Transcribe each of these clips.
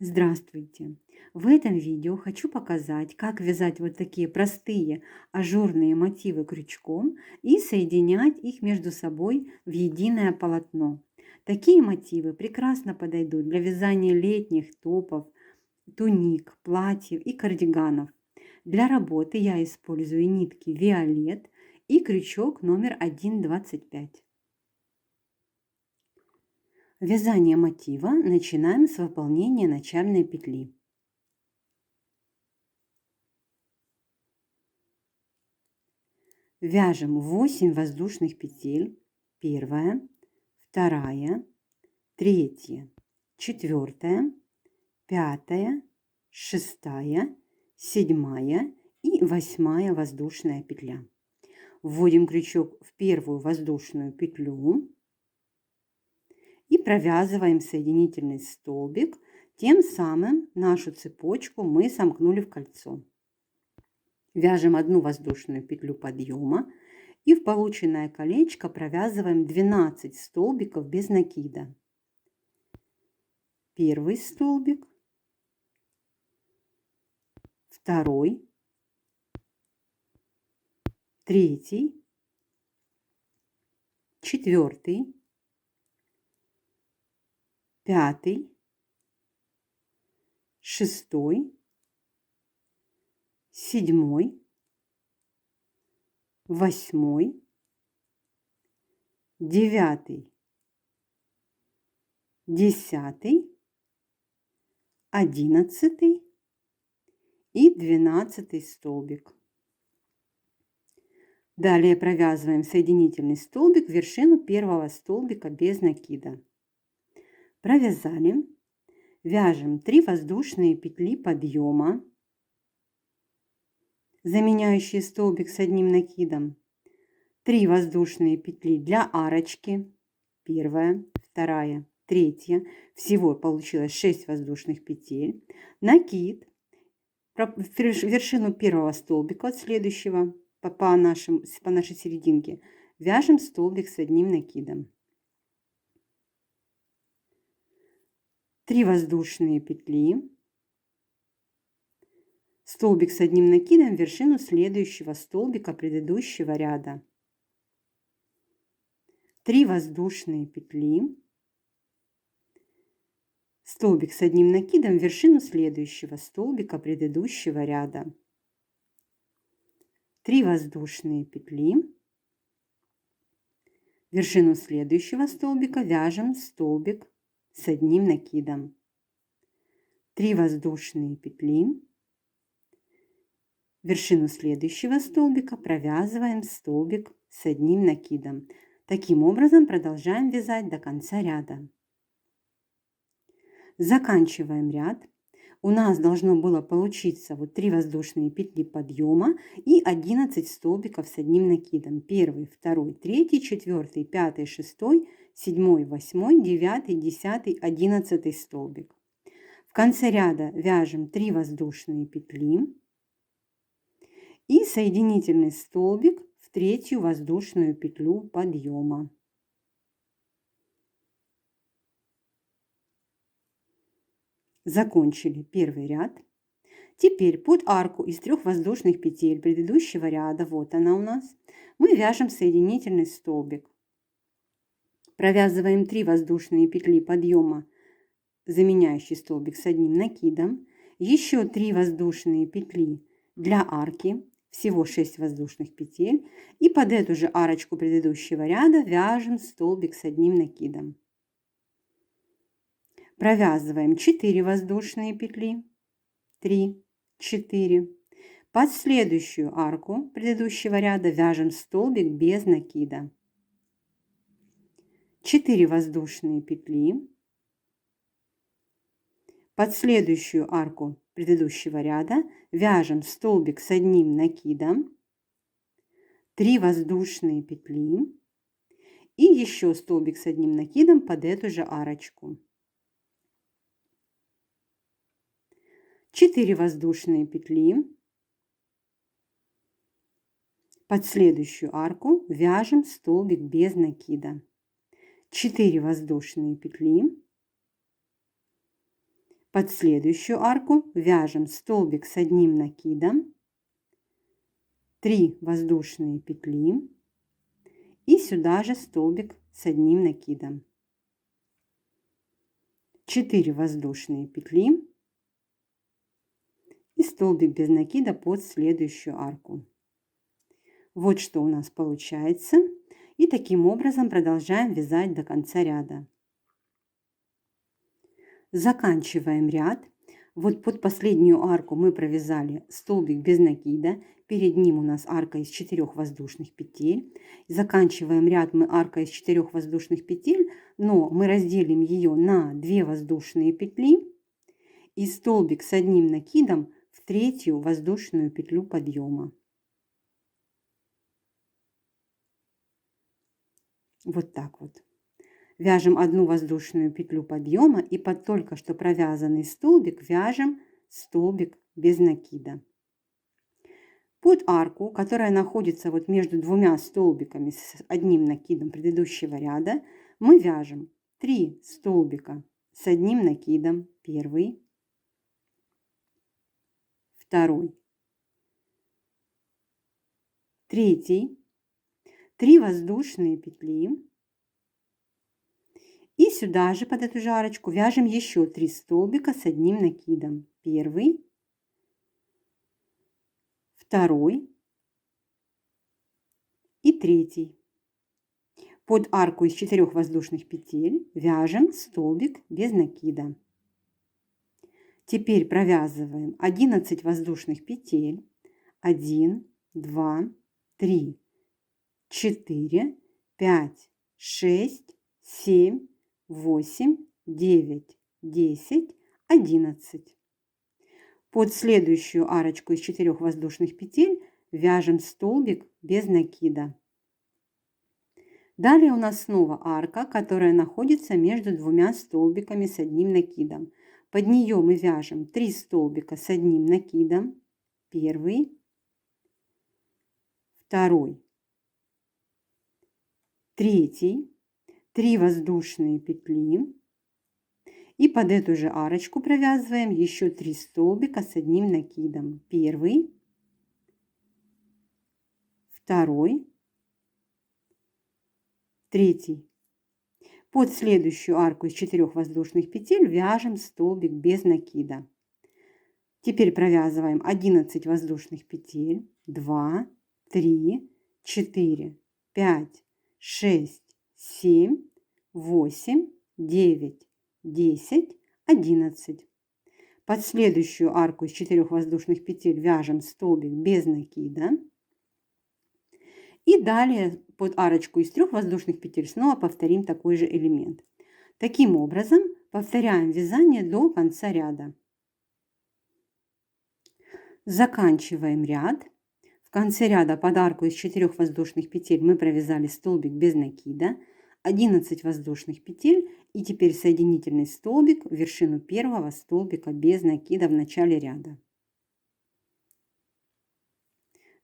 Здравствуйте! В этом видео хочу показать, как вязать вот такие простые ажурные мотивы крючком и соединять их между собой в единое полотно. Такие мотивы прекрасно подойдут для вязания летних топов, туник, платьев и кардиганов. Для работы я использую нитки Виолет и крючок номер 1,25. Вязание мотива начинаем с выполнения начальной петли. Вяжем 8 воздушных петель. Первая, вторая, третья, четвертая, пятая, шестая, седьмая и восьмая воздушная петля. Вводим крючок в первую воздушную петлю и провязываем соединительный столбик. Тем самым нашу цепочку мы сомкнули в кольцо. Вяжем одну воздушную петлю подъема и в полученное колечко провязываем 12 столбиков без накида. Первый столбик, второй, третий, четвертый, пятый, шестой, седьмой, восьмой, девятый, десятый, 11 и 12 столбик. Далее провязываем соединительный столбик в вершину первого столбика без накида. Провязали. Вяжем 3 воздушные петли подъема, заменяющие столбик с одним накидом, 3 воздушные петли для арочки, первая, вторая, третья, всего получилось 6 воздушных петель, накид, в вершину первого столбика от следующего по нашей серединке вяжем столбик с одним накидом, 3 воздушные петли, столбик с одним накидом в вершину следующего столбика предыдущего ряда, 3 воздушные петли, столбик с одним накидом в вершину следующего столбика предыдущего ряда, 3 воздушные петли, в вершину следующего столбика вяжем столбик с одним накидом, 3 воздушные петли, в вершину следующего столбика провязываем столбик с одним накидом. Таким образом продолжаем вязать до конца ряда. Заканчиваем ряд. У нас должно было получиться вот 3 воздушные петли подъема и 11 столбиков с одним накидом. Первый, второй, третий, четвертый, пятый, шестой, седьмой, восьмой, девятый, десятый, 11 столбик. В конце ряда вяжем 3 воздушные петли и соединительный столбик в третью воздушную петлю подъема. Закончили первый ряд. Теперь под арку из 3 воздушных петель предыдущего ряда, вот она у нас, мы вяжем соединительный столбик. Провязываем 3 воздушные петли подъема, заменяющий столбик с одним накидом, еще 3 воздушные петли для арки, всего 6 воздушных петель, и под эту же арочку предыдущего ряда вяжем столбик с одним накидом. Провязываем 4 воздушные петли, 3, 4. Под следующую арку предыдущего ряда вяжем столбик без накида. 4 воздушные петли. Под следующую арку предыдущего ряда вяжем столбик с одним накидом, 3 воздушные петли и еще столбик с одним накидом под эту же арочку. 4 воздушные петли. Под следующую арку вяжем столбик без накида. 4 воздушные петли. Под следующую арку вяжем столбик с одним накидом, 3 воздушные петли и сюда же столбик с одним накидом. 4 воздушные петли и столбик без накида под следующую арку. Вот что у нас получается. И таким образом продолжаем вязать до конца ряда. Заканчиваем ряд. Вот под последнюю арку мы провязали столбик без накида. Перед ним у нас арка из 4 воздушных петель. Заканчиваем ряд мы аркой из 4 воздушных петель, но мы разделим ее на 2 воздушные петли и столбик с одним накидом в 3-ю воздушную петлю подъема. Вот так вот. Вяжем одну воздушную петлю подъема и под только что провязанный столбик вяжем столбик без накида. Под арку, которая находится вот между двумя столбиками с одним накидом предыдущего ряда, мы вяжем 3 столбика с одним накидом. Первый, второй, третий, 3 воздушные петли. И сюда же под эту же арочку вяжем еще 3 столбика с одним накидом. Первый, второй и третий. Под арку из 4 воздушных петель вяжем столбик без накида. Теперь провязываем 11 воздушных петель. 1, 2, 3, 4, 5, 6, 7, 8, 9, 10, 11. Под следующую арочку из 4 воздушных петель вяжем столбик без накида. Далее у нас снова арка, которая находится между двумя столбиками с одним накидом. Под нее мы вяжем 3 столбика с одним накидом. Первый, второй, третий, 3 воздушные петли. И под эту же арочку провязываем еще 3 столбика с одним накидом. Первый, второй, третий. Под следующую арку из 4 воздушных петель вяжем столбик без накида. Теперь провязываем 11 воздушных петель. 2, 3, 4, 5, 6, 7, 8, 9, 10, 11. Под следующую арку из 4 воздушных петель вяжем столбик без накида. И далее под арочку из 3 воздушных петель снова повторим такой же элемент. Таким образом повторяем вязание до конца ряда. Заканчиваем ряд. В конце ряда под арку из 4 воздушных петель мы провязали столбик без накида, 11 воздушных петель и теперь соединительный столбик в вершину первого столбика без накида в начале ряда.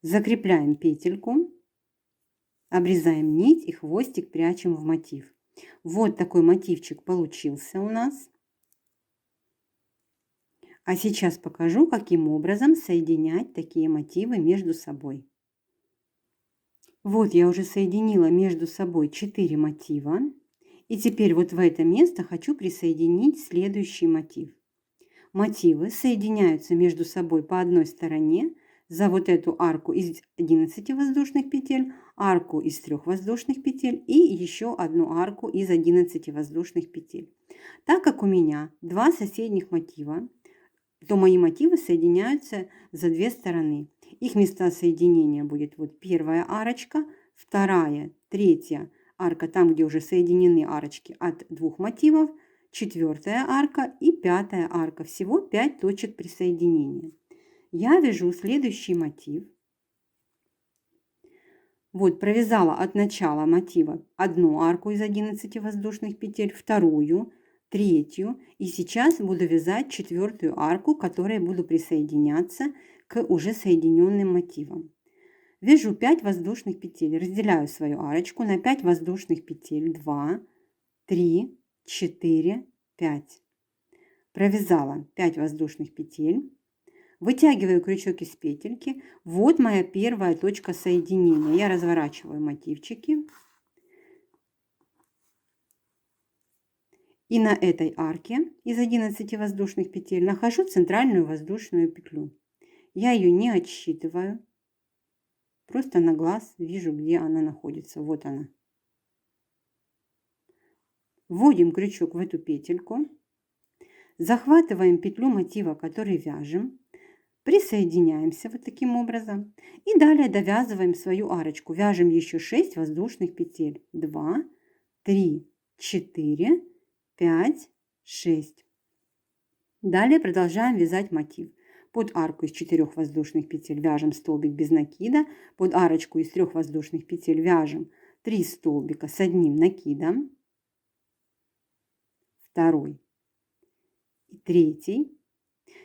Закрепляем петельку, обрезаем нить и хвостик прячем в мотив. Вот такой мотивчик получился у нас. А сейчас покажу, каким образом соединять такие мотивы между собой. Вот я уже соединила между собой 4 мотива. И теперь вот в это место хочу присоединить следующий мотив. Мотивы соединяются между собой по одной стороне за вот эту арку из 11 воздушных петель, арку из 3 воздушных петель и еще одну арку из 11 воздушных петель. Так как у меня 2 соседних мотива, то мои мотивы соединяются за 2 стороны. Их места соединения будет вот первая арочка, вторая, третья арка, там, где уже соединены арочки от 2 мотивов, 4-я арка и 5-я арка. Всего 5 точек присоединения. Я вяжу следующий мотив. Вот провязала от начала мотива одну арку из 11 воздушных петель, вторую, третью, и сейчас буду вязать 4-ю арку, которой буду присоединяться к уже соединенным мотивам. Вяжу 5 воздушных петель, разделяю свою арочку на 5 воздушных петель, 2, 3, 4, 5. Провязала 5 воздушных петель. Вытягиваю крючок из петельки. Вот моя первая точка соединения. Я разворачиваю мотивчики. И на этой арке из 11 воздушных петель нахожу центральную воздушную петлю. Я ее не отсчитываю. Просто на глаз вижу, где она находится. Вот она. Вводим крючок в эту петельку. Захватываем петлю мотива, который вяжем. Присоединяемся вот таким образом. И далее довязываем свою арочку. Вяжем еще 6 воздушных петель. 2, 3, 4, 5, 6. Далее продолжаем вязать мотив. Под арку из 4 воздушных петель вяжем столбик без накида. Под арочку из 3 воздушных петель вяжем 3 столбика с одним накидом. Второй и третий.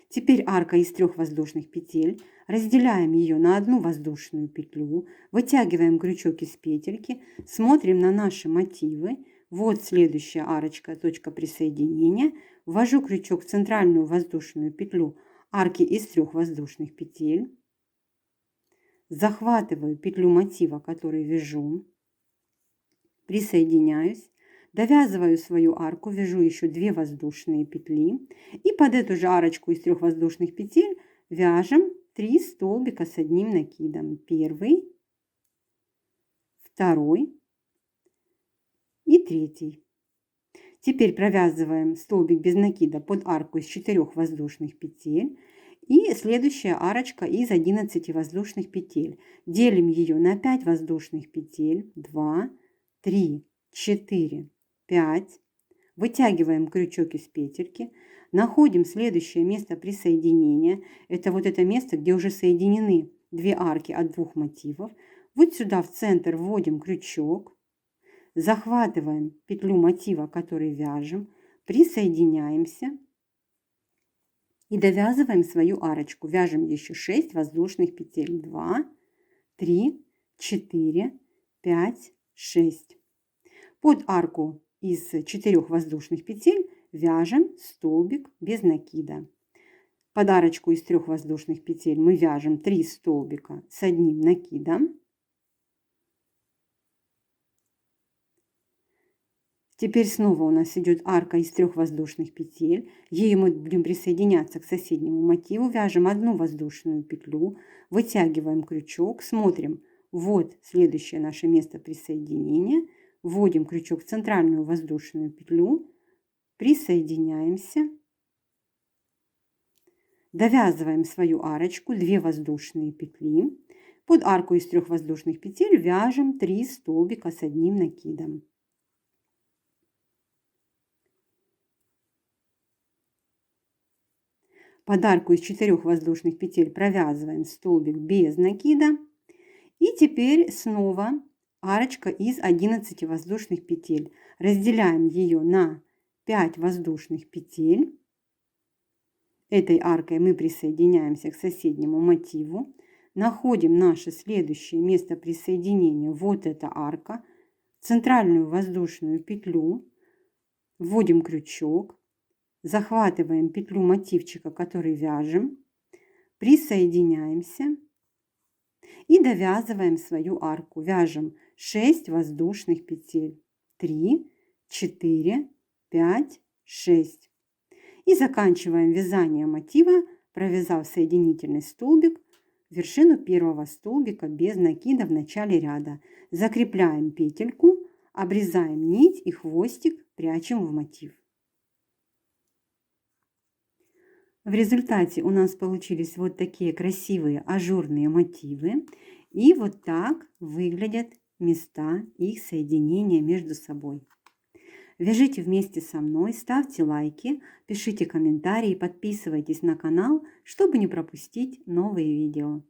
Теперь арка из 3 воздушных петель. Разделяем ее на одну воздушную петлю. Вытягиваем крючок из петельки. Смотрим на наши мотивы. Вот следующая арочка, точка присоединения. Ввожу крючок в центральную воздушную петлю арки из 3 воздушных петель. Захватываю петлю мотива, который вяжу. Присоединяюсь. Довязываю свою арку, вяжу еще 2 воздушные петли. И под эту же арочку из 3 воздушных петель вяжем 3 столбика с одним накидом. Первый, второй и третий. Теперь провязываем столбик без накида под арку из 4 воздушных петель. И следующая арочка из 11 воздушных петель. Делим ее на 5 воздушных петель. 2, 3, 4, 5. Вытягиваем крючок из петельки. Находим следующее место присоединения. Это вот это место, где уже соединены 2 арки от 2 мотивов. Вот сюда в центр вводим крючок. Захватываем петлю мотива, который вяжем, присоединяемся и довязываем свою арочку. Вяжем еще 6 воздушных петель. 2, 3, 4, 5, 6. Под арку из 4 воздушных петель вяжем столбик без накида. Под арочку из 3 воздушных петель мы вяжем 3 столбика с одним накидом. Теперь снова у нас идет арка из 3 воздушных петель. Ею мы будем присоединяться к соседнему мотиву. Вяжем одну воздушную петлю, вытягиваем крючок, смотрим. Вот следующее наше место присоединения. Вводим крючок в центральную воздушную петлю, присоединяемся. Довязываем свою арочку, 2 воздушные петли. Под арку из 3 воздушных петель вяжем 3 столбика с одним накидом. Под арку из 4 воздушных петель провязываем столбик без накида. И теперь снова арочка из 11 воздушных петель. Разделяем ее на 5 воздушных петель. Этой аркой мы присоединяемся к соседнему мотиву. Находим наше следующее место присоединения. Вот эта арка. Центральную воздушную петлю. Вводим крючок. Захватываем петлю мотивчика, который вяжем, присоединяемся и довязываем свою арку. Вяжем 6 воздушных петель. 3, 4, 5, 6. И заканчиваем вязание мотива, провязав соединительный столбик, вершину первого столбика без накида в начале ряда. Закрепляем петельку, обрезаем нить и хвостик прячем в мотив. В результате у нас получились вот такие красивые ажурные мотивы. И вот так выглядят места их соединения между собой. Вяжите вместе со мной, ставьте лайки, пишите комментарии, подписывайтесь на канал, чтобы не пропустить новые видео.